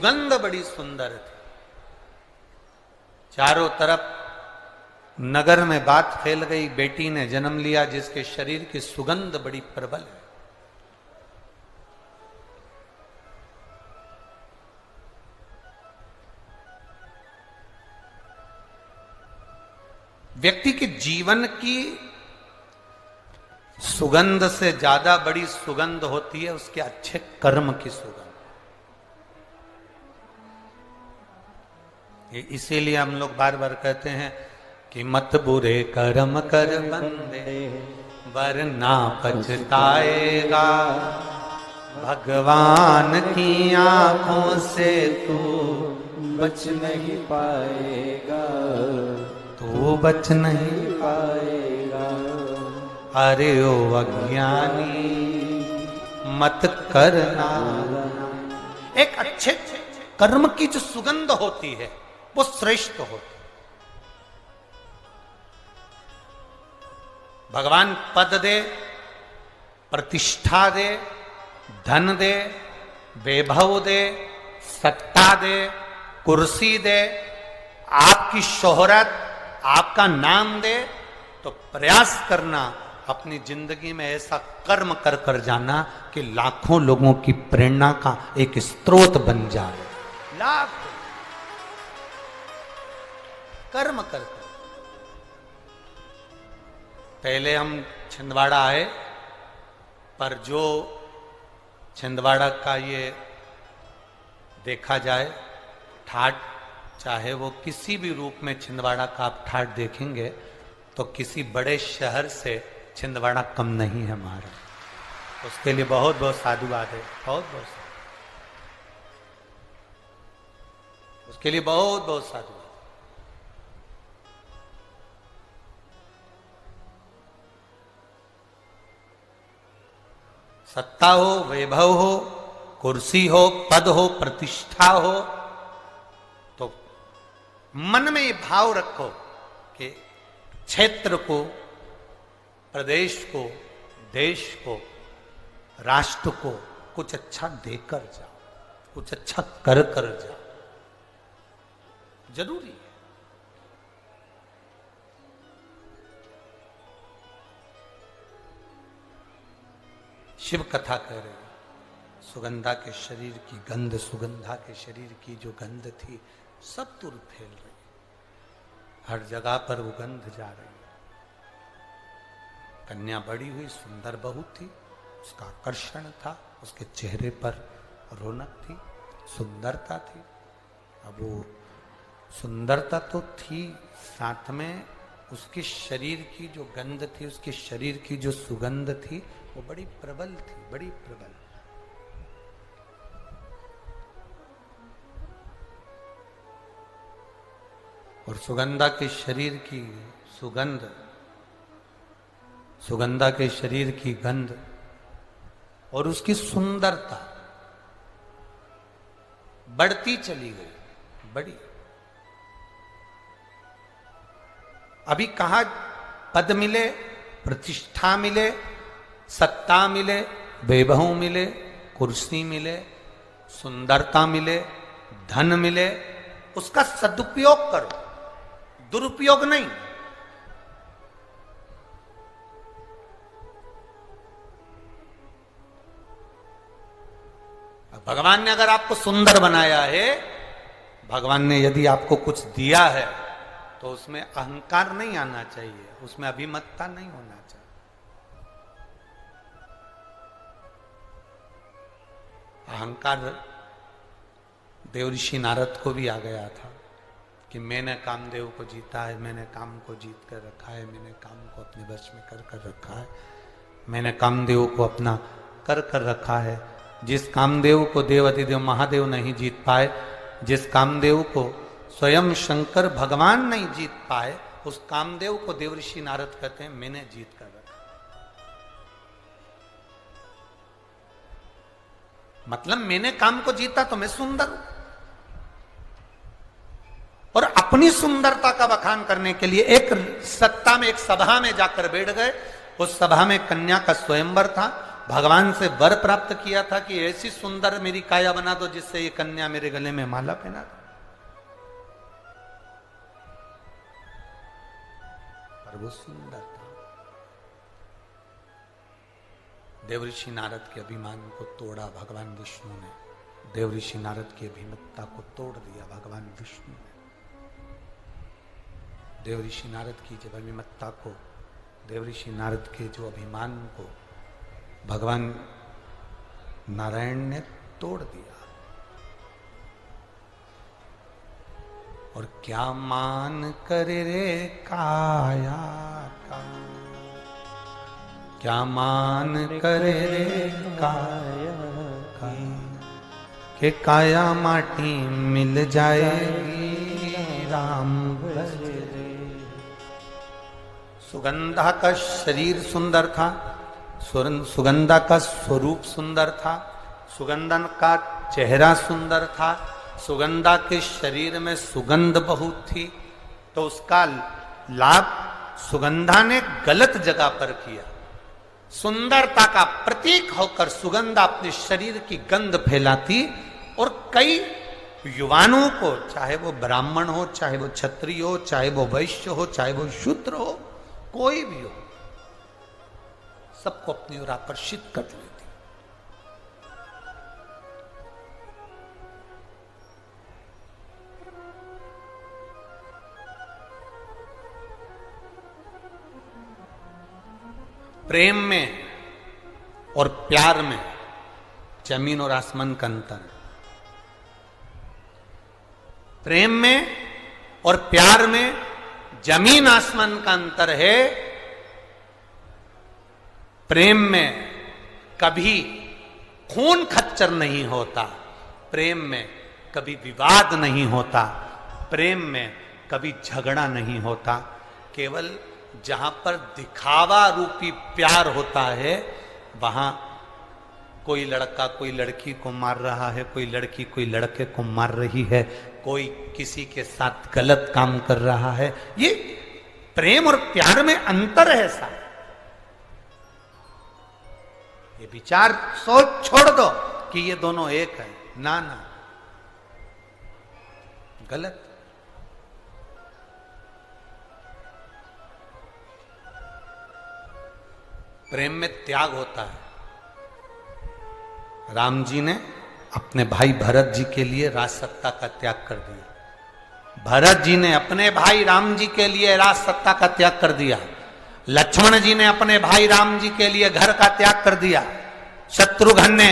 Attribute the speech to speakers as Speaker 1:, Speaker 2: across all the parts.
Speaker 1: सुगंध बड़ी सुंदर थी। चारों तरफ नगर में बात फैल गई, बेटी ने जन्म लिया जिसके शरीर की सुगंध बड़ी प्रबल है। व्यक्ति के जीवन की सुगंध से ज्यादा बड़ी सुगंध होती है उसके अच्छे कर्म की सुगंध। इसीलिए हम लोग बार बार कहते हैं कि मत बुरे कर्म कर बंदे वरना पछताएगा, भगवान की आंखों से तू
Speaker 2: बच नहीं पाएगा,
Speaker 1: तू बच नहीं
Speaker 2: पाएगा।
Speaker 1: अरे ओ अज्ञानी मत करना। एक अच्छे कर्म की जो सुगंध होती है वो श्रेष्ठ होती है। भगवान पद दे, प्रतिष्ठा दे, धन दे, वैभव दे, सत्ता दे, कुर्सी दे, आपकी शोहरत, आपका नाम दे, तो प्रयास करना अपनी जिंदगी में ऐसा कर्म कर कर जाना कि लाखों लोगों की प्रेरणा का एक स्रोत बन जाए। लाख कर्म कर कर। पहले हम छिंदवाड़ा आए, पर जो छिंदवाड़ा का ये देखा जाए ठाट, चाहे वो किसी भी रूप में छिंदवाड़ा का आप ठाट देखेंगे तो किसी बड़े शहर से छिंदवाड़ा कम नहीं है हमारा। उसके लिए बहुत बहुत साधुवाद है, बहुत बहुत उसके लिए बहुत बहुत साधुवाद। सत्ता हो, वैभव हो, कुर्सी हो, पद हो, प्रतिष्ठा हो, तो मन में ये भाव रखो कि क्षेत्र को, प्रदेश को, देश को, राष्ट्र को कुछ अच्छा देकर जाओ, कुछ अच्छा कर कर जाओ। जरूरी है। शिव कथा कह रहे हैं, सुगंधा के शरीर की गंध, सुगंधा के शरीर की जो गंध थी सब दूर फैल रही, हर जगह पर वो गंध जा रही है। कन्या बड़ी हुई, सुंदर बहू थी, उसका आकर्षण था, उसके चेहरे पर रौनक थी, सुंदरता थी। अब वो सुंदरता तो थी, साथ में उसके शरीर की जो गंध थी, उसके शरीर की जो सुगंध थी वो बड़ी प्रबल थी, बड़ी प्रबल। और सुगंधा के शरीर की सुगंध, सुगंधा के शरीर की गंध और उसकी सुंदरता बढ़ती चली गई, बड़ी। अभी कहा पद मिले, प्रतिष्ठा मिले, सत्ता मिले, वैभव मिले, कुर्सी मिले, सुंदरता मिले, धन मिले, उसका सदुपयोग करो, दुरुपयोग नहीं। भगवान ने अगर आपको सुंदर बनाया है, भगवान ने यदि आपको कुछ दिया है तो उसमें अहंकार नहीं आना चाहिए, उसमें अभिमतता नहीं होना चाहिए। अहंकार देवऋषि नारद को भी आ गया था कि मैंने कामदेव को जीता है, मैंने काम को जीत कर रखा है, मैंने काम को अपने वश में कर कर रखा है, मैंने कामदेव को अपना कर कर रखा है। जिस कामदेव को देवाधिदेव महादेव नहीं जीत पाए, जिस कामदेव को स्वयं शंकर भगवान नहीं जीत पाए, उस कामदेव को देवऋषि नारद कहते हैं मैंने जीत कर रखा। मतलब मैंने काम को जीता तो मैं सुंदर हूं। और अपनी सुंदरता का बखान करने के लिए एक सत्ता में, एक सभा में जाकर बैठ गए। उस सभा में कन्या का स्वयंवर था भगवान से वर प्राप्त किया था कि ऐसी सुंदर मेरी काया बना दो जिससे ये कन्या मेरे गले में माला पहना दो, पर वो सुंदर था। देवऋषि नारद के अभिमान को तोड़ा भगवान विष्णु ने, देवऋषि नारद की अभिमत्ता को तोड़ दिया भगवान विष्णु ने। देवऋषि नारद की जब अभिमत्ता को, देवऋषि नारद के जो अभिमान को भगवान नारायण ने तोड़ दिया। और क्या मान करे रे काया का, क्या मान करे रे काया का, के काया माटी मिल जाएगी राम भजे। सुगंधा का शरीर सुंदर था, सुगंधा का स्वरूप सुंदर था, सुगंधन का चेहरा सुंदर था, सुगंधा के शरीर में सुगंध बहुत थी, तो उसका लाभ सुगंधा ने गलत जगह पर किया। सुंदरता का प्रतीक होकर सुगंधा अपने शरीर की गंध फैलाती और कई युवानों को, चाहे वो ब्राह्मण हो, चाहे वो क्षत्रिय हो, चाहे वो वैश्य हो, चाहे वो शूद्र हो, कोई भी हो, सबको अपनी ओर आकर्षित कर लेती। प्रेम में और प्यार में जमीन और आसमान का अंतर है। प्रेम में और प्यार में जमीन आसमान का अंतर है। प्रेम में कभी खून खच्चर नहीं होता, प्रेम में कभी विवाद नहीं होता, प्रेम में कभी झगड़ा नहीं होता। केवल जहां पर दिखावा रूपी प्यार होता है, वहां कोई लड़का कोई लड़की को मार रहा है, कोई लड़की कोई लड़के को मार रही है, कोई किसी के साथ गलत काम कर रहा है। ये प्रेम और प्यार में अंतर है साहब। ये विचार सोच छोड़ दो कि ये दोनों एक है, ना ना, गलत। प्रेम में त्याग होता है। राम जी ने अपने भाई भरत जी के लिए राज सत्ता का त्याग कर दिया। भरत जी ने अपने भाई राम जी के लिए राज सत्ता का त्याग कर दिया। लक्ष्मण जी ने अपने भाई राम जी के लिए घर का त्याग कर दिया। शत्रुघ्न ने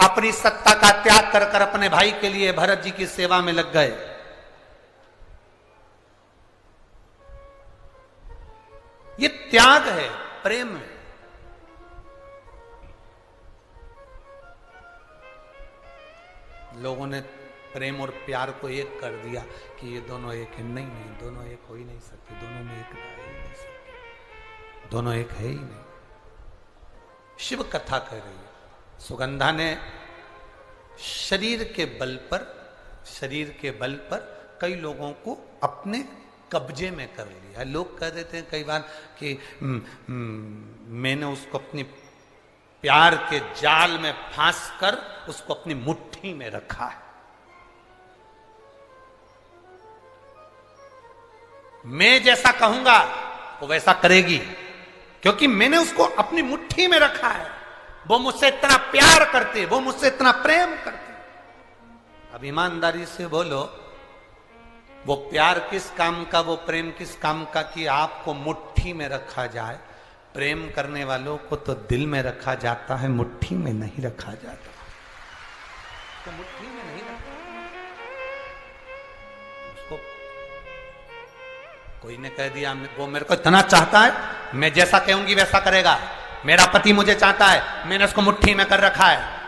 Speaker 1: अपनी सत्ता का त्याग कर कर अपने भाई के लिए भरत जी की सेवा में लग गए। ये त्याग है प्रेम में। लोगों ने प्रेम और प्यार को एक कर दिया कि ये दोनों एक है। नहीं नहीं, दोनों एक हो ही नहीं सकते, दोनों में एक है ही नहीं सकते, दोनों एक है ही नहीं। शिव कथा कह रही है, सुगंधा ने शरीर के बल पर कई लोगों को अपने कब्जे में कर लिया। लोग कह देते हैं कई बार कि मैंने उसको अपनी प्यार के जाल में फांस कर उसको अपनी मुट्ठी में रखा है। मैं जैसा कहूंगा वो वैसा करेगी, क्योंकि मैंने उसको अपनी मुट्ठी में रखा है। वो मुझसे इतना प्यार करते, वो मुझसे इतना प्रेम करते। अब ईमानदारी से बोलो, वो प्यार किस काम का, वो प्रेम किस काम का कि आपको मुट्ठी में रखा जाए। प्रेम करने वालों को तो दिल में रखा जाता है, मुट्ठी में नहीं रखा जाता। तो मुट्ठी में नहीं रखा उसको। कोई ने कह दिया वो मेरे को इतना चाहता है, मैं जैसा कहूंगी वैसा करेगा। मेरा पति मुझे चाहता है, मैंने उसको मुट्ठी में कर रखा है।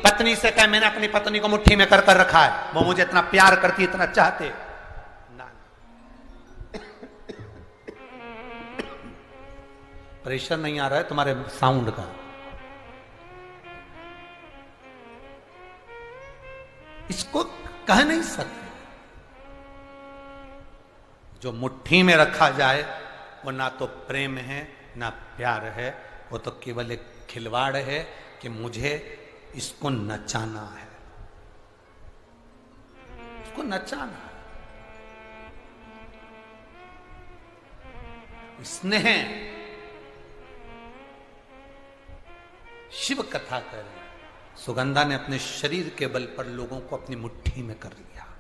Speaker 1: पत्नी से कहे मैंने अपनी पत्नी को मुट्ठी में कर रखा है, वो मुझे इतना प्यार करती, इतना चाहते। ना, प्रेशर नहीं आ रहा है तुम्हारे साउंड का। इसको कह नहीं सकते। जो मुट्ठी में रखा जाए वो ना तो प्रेम है ना प्यार है, वो तो केवल एक खिलवाड़ है कि मुझे इसको नचाना है, इसको नचाना है। स्नेह शिव कथा करें। सुगंधा ने अपने शरीर के बल पर लोगों को अपनी मुट्ठी में कर लिया।